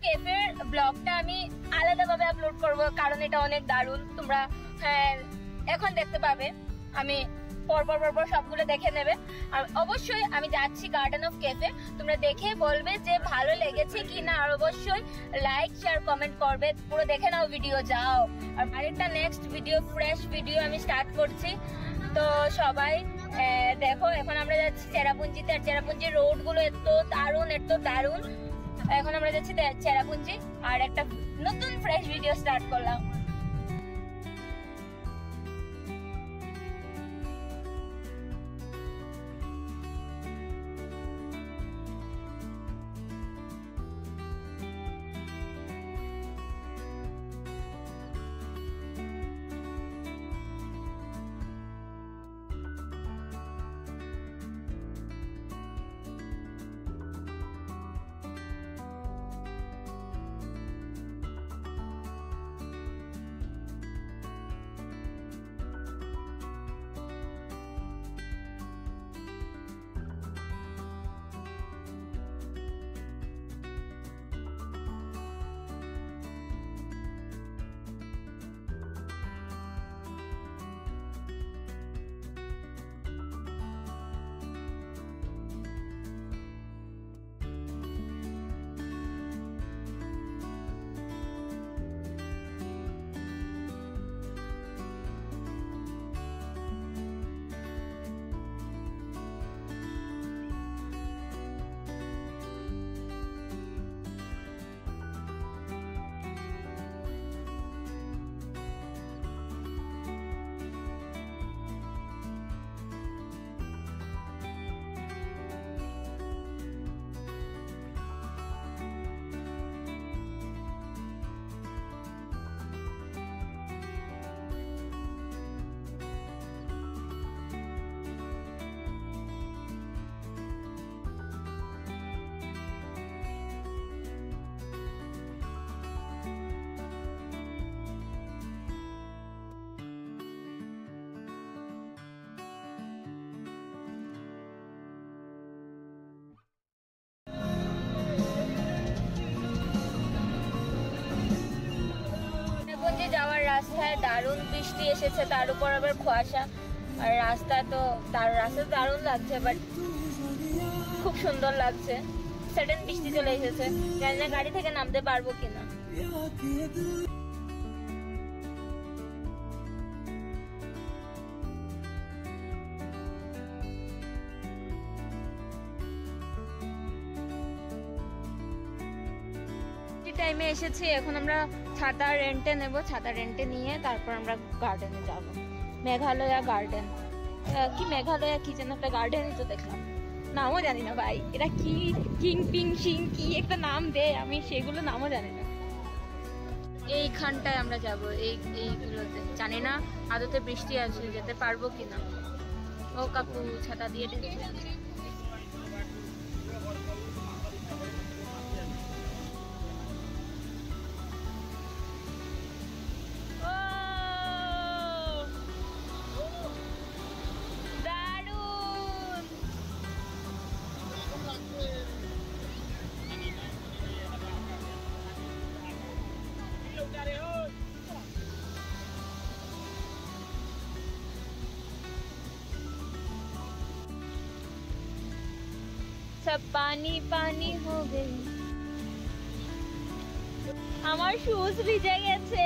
ক্যাফের ব্লগটা আমি আলাদাভাবে আপলোড করব, কারণ এটা অনেক দারুণ। তোমরা এখন দেখতে পাবে, আমি পরপর সবগুলো দেখে নেবে। আর অবশ্যই আমি যাচ্ছি গার্ডেন অফ ক্যাফে, তোমরা দেখে বলবে যে ভালো লেগেছে কি না। আর অবশ্যই লাইক শেয়ার কমেন্ট করবে, পুরো দেখে নাও ভিডিও, যাও। আর আরেকটা নেক্সট ভিডিও, ফ্রেশ ভিডিও আমি স্টার্ট করছি, তো সবাই দেখো। এখন আমরা যাচ্ছি চেরাপুঞ্জিতে, আর চেরাপুঞ্জির রোড গুলো এত দারুণ। এখন আমরা যাচ্ছি চেরাপুঞ্জি, আর একটা নতুন ফ্রেশ ভিডিও স্টার্ট করলাম। যাওয়ার রাস্তায় দারুণ বৃষ্টি এসেছে, তার উপর আবার কুয়াশা। আর রাস্তা দারুণ লাগছে, বাট খুব সুন্দর লাগছে। সাডেন বৃষ্টি চলে এসেছে, জানি না গাড়ি থেকে নামতে পারবো কিনা। টাইমে এসেছি, এখন আমরা ছাতা রেন্টে নেব। ছাতা রেন্টে নিয়ে তারপর আমরা গার্ডেনে যাব। মেঘালয়া গার্ডেন, কি মেঘালয়া কি যেন একটা গার্ডেনই তো দেখলাম, নামও জানি না ভাই। এটা কি কিং পিং সিং কি একটা নাম দেয়, আমি সেগুলো নামও জানি না। এইখানটায় আমরা যাব, এইগুলোতে। জানি না আদতে বৃষ্টি আছে, যেতে পারবো কিনা। ও কাকু ছাতা দিয়ে দিচ্ছে। सब पानी पानी हो गई, আমার শুজ ভিজে গেছে।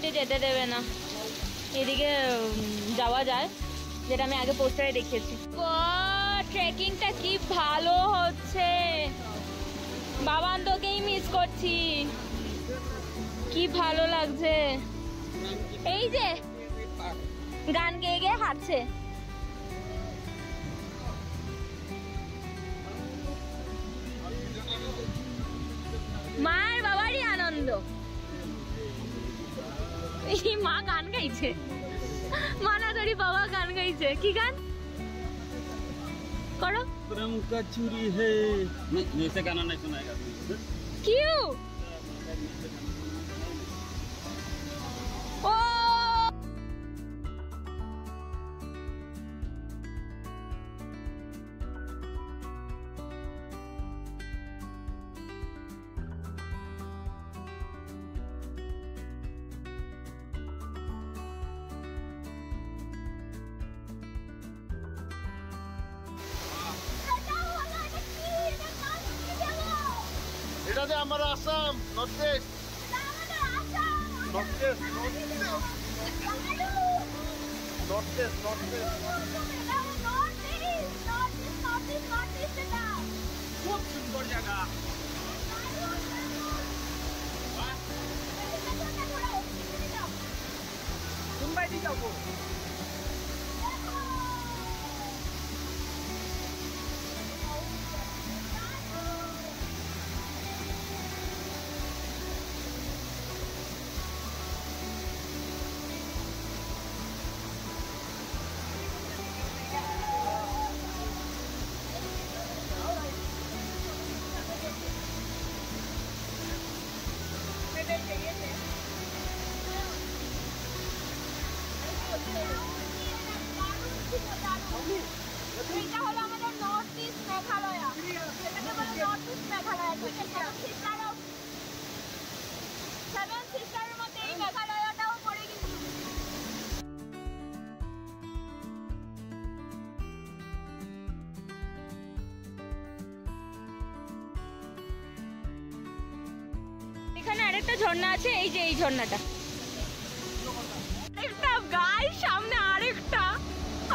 সাইডে যেতে দেবে না, এদিকে যাওয়া যায়, যেটা আমি আগে পোস্টারে দেখিয়েছি। ট্রেকিংটা কি ভালো হচ্ছে, বাবান তোকেই মিস করছি, কি ভালো লাগছে। এই যে গান গেয়ে গেয়ে হাঁটছে, মার বাবারই আনন্দ। এই মা গান গাইছে, মানা করি বাবা গান গাইছে। কি গান করো? प्रेम का चूरी है, नहीं ऐसे गाना नहीं सुनाएगा। क्यों? ओ এটা যে আমার Assam north east, north east, north east, north east. খুব সুন্দর জায়গা। মুম্বাই দিয়ে যাবো। এইটা হলো আমাদের নর্থ ইস্ট মেঘালয়, এটাকে বলে নর্থ ইস্ট মেঘালয়। সেভেন সিস্টারের মধ্যে এই মেঘালয়টাও পড়ে কিন্তু। এখানে আরেকটা ঝর্ণা আছে, এই যে এই ঝর্ণাটা, একটা গায়ে সামনে আরেকটা,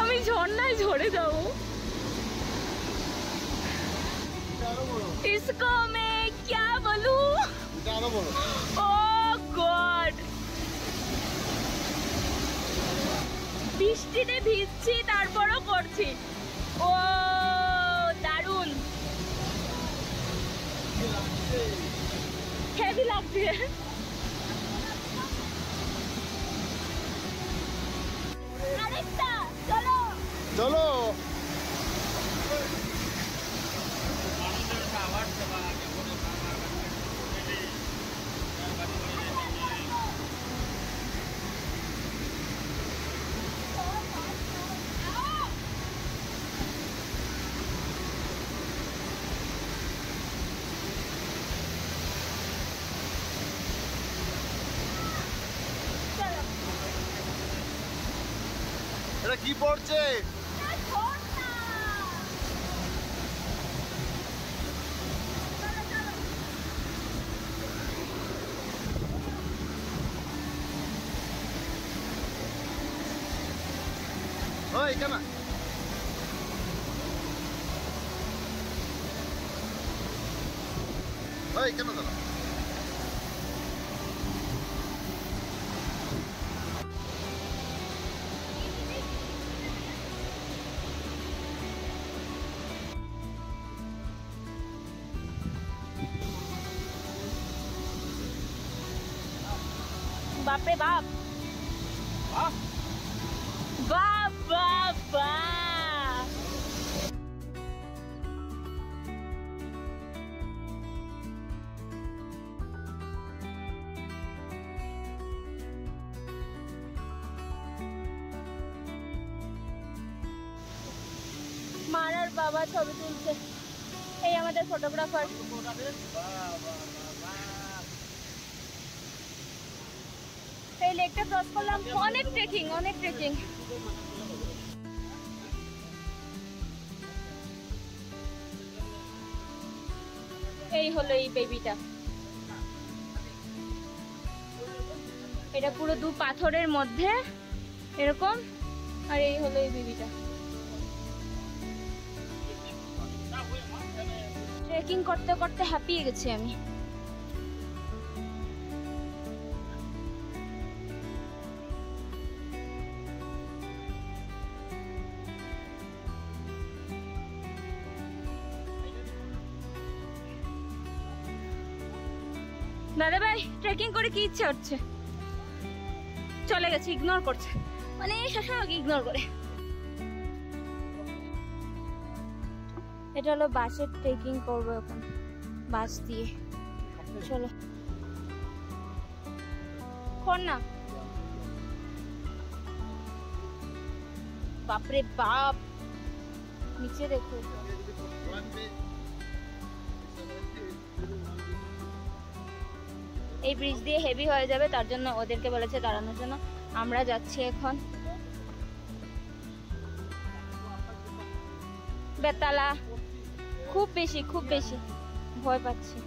আমি ঝর্ণায় ঝরে যাবো। इसको मैं क्या बोलूं? Oh God! বৃষ্টিতে ভিজছি তারপরও করছি। ও দারুণ, হেভি লাগছে। আরেকটা, চলো চলো। এটা কি পড়ছে? ওই কেন ওই কেন দাঁড়া? বাপরে বাপ, বাপ বাপ বাপ। মার আর বাবা ছবি তুলছে, এই আমাদের ফটোগ্রাফার। এই লেকটা ক্রস করলাম, অনেক ট্রেকিং, অনেক ট্রেকিং। এই হলো এই বেবিটা, এটা পুরো দু পাথরের মধ্যে এরকম, আর এই হলো এই বেবিটা। ট্রেকিং করতে করতে হাঁপিয়ে গেছি আমি। দাদা ভাই, ট্রেকিং করে কি ইচ্ছা হচ্ছে? চলে গেছে, ইগনোর করছে, মানে সবসময় আমাকে ইগনোর করে। এটা হলো বাসের ট্রেকিং করবো এখন, বাস দিয়ে। চলো কর না। বাপরে বাপ, নিচে দেখো। এই ব্রিজ দিয়ে হেভি হয়ে যাবে, তার জন্য ওদেরকে বলেছে দাঁড়ানোর জন্য। আমরা যাচ্ছি এখন বেতালা। খুব বেশি ভয় পাচ্ছি।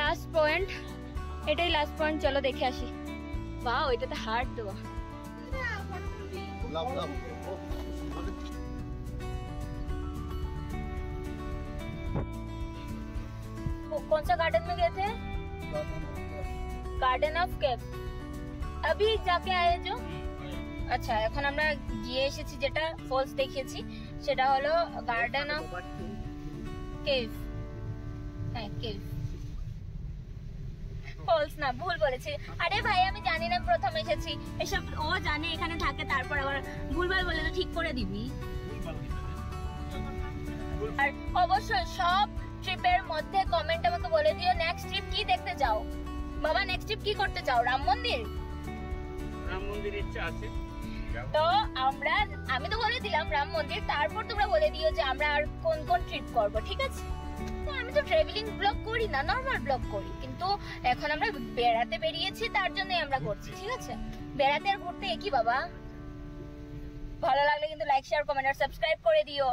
লাস্ট পয়েন্ট, এটাই লাস্ট পয়েন্ট। চলো দেখে আসি। বাহ, এটাতে হার্ট দেওয়া। कौन सा गार्डन में गए थे? गार्डन ऑफ केव। अभी जाके आए जो? আচ্ছা, এখন আমরা গিয়ে এসেছি, যেটা ফলস দেখিয়েছি সেটা হলো গার্ডেন অফ কেভ। হ্যাঁ, কেভ, ফলস না, ভুল বলেছি। আরে ভাই, আমি জানি না, প্রথম এসেছি। এসব ও জানে এখানে থাকে, তারপর আবার ভুলভাল বলে তো ঠিক করে দিবি। আর অবশ্যই সব ট্রিপের মধ্যে কমেন্ট আমাকে বলে দিও নেক্সট ট্রিপ কি দেখতে চাও। বাবা, নেক্সট ট্রিপ কি করতে চাও? রাম মন্দির? রাম মন্দির ইচ্ছা আছে। তো আমি তো বলে দিলাম রাম মন্দির, তারপর তোমরা বলে দিও যে আমরা আর কোন কোন ট্রিপ করব, ঠিক আছে? আমি তো ট্রাভেলিং ব্লগ করি না, নরমাল ব্লগ করি, কিন্তু এখন আমরা বেড়াতে বেরিয়েছি, তার জন্যই আমরা করছি, ঠিক আছে? বেড়াতে আর ঘুরতে একই বাবা। ভালো লাগলে কিন্তু লাইক, শেয়ার, কমেন্ট আর সাবস্ক্রাইব করে দিও।